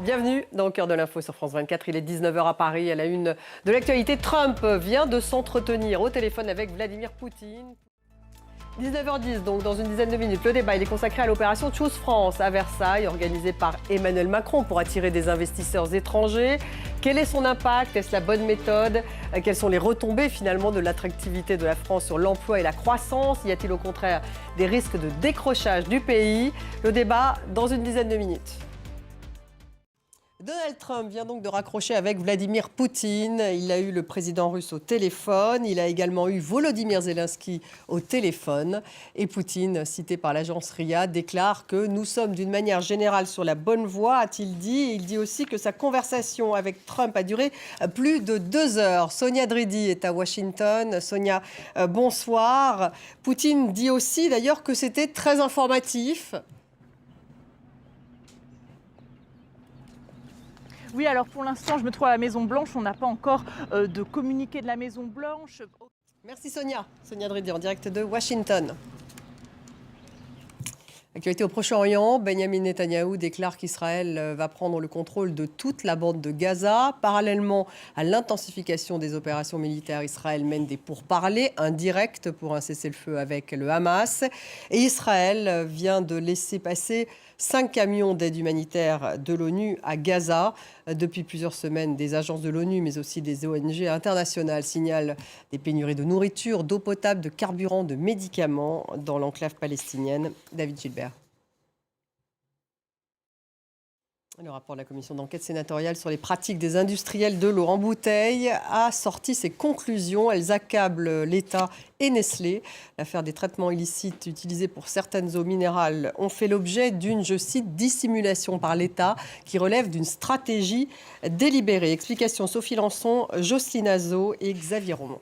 Bienvenue dans Au cœur de l'info sur France 24. Il est 19h à Paris. À la une de l'actualité, Trump vient de s'entretenir au téléphone avec Vladimir Poutine. 19h10, donc dans une dizaine de minutes, le débat il est consacré à l'opération Choose France à Versailles, organisée par Emmanuel Macron pour attirer des investisseurs étrangers. Quel est son impact? Est-ce la bonne méthode? Quelles sont les retombées finalement de l'attractivité de la France sur l'emploi et la croissance? Y a-t-il au contraire des risques de décrochage du pays? Le débat dans une dizaine de minutes. Donald Trump vient donc de raccrocher avec Vladimir Poutine. Il a eu le président russe au téléphone. Il a également eu Volodymyr Zelensky au téléphone. Et Poutine, cité par l'agence RIA, déclare que nous sommes d'une manière générale sur la bonne voie, a-t-il dit. Il dit aussi que sa conversation avec Trump a duré plus de 2 heures. Sonia Dridi est à Washington. Sonia, bonsoir. Poutine dit aussi d'ailleurs que c'était très informatif. Oui, alors pour l'instant, je me trouve à la Maison-Blanche. On n'a pas encore de communiqué de la Maison-Blanche. Merci Sonia. Sonia Dridi en direct de Washington. Actualité au Proche-Orient, Benyamin Netanyahou déclare qu'Israël va prendre le contrôle de toute la bande de Gaza. Parallèlement à l'intensification des opérations militaires, Israël mène des pourparlers indirects pour un cessez-le-feu avec le Hamas. Et Israël vient de laisser passer 5 camions d'aide humanitaire de l'ONU à Gaza. Depuis plusieurs semaines, des agences de l'ONU, mais aussi des ONG internationales signalent des pénuries de nourriture, d'eau potable, de carburant, de médicaments dans l'enclave palestinienne. David Gilbert. Le rapport de la commission d'enquête sénatoriale sur les pratiques des industriels de l'eau en bouteille a sorti ses conclusions. Elles accablent l'État et Nestlé. L'affaire des traitements illicites utilisés pour certaines eaux minérales ont fait l'objet d'une, je cite, dissimulation par l'État qui relève d'une stratégie délibérée. Explication Sophie Lançon, Jocelyne Azzo et Xavier Romand.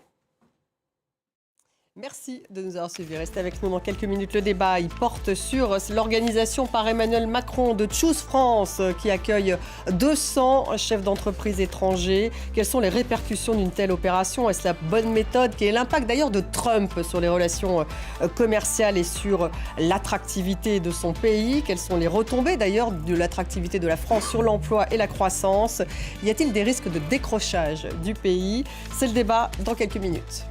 Merci de nous avoir suivis. Restez avec nous dans quelques minutes. Le débat il porte sur l'organisation par Emmanuel Macron de Choose France qui accueille 200 chefs d'entreprise étrangers. Quelles sont les répercussions d'une telle opération? Est-ce la bonne méthode? Quel est l'impact d'ailleurs de Trump sur les relations commerciales et sur l'attractivité de son pays? Quelles sont les retombées d'ailleurs de l'attractivité de la France sur l'emploi et la croissance? Y a-t-il des risques de décrochage du pays? C'est le débat dans quelques minutes.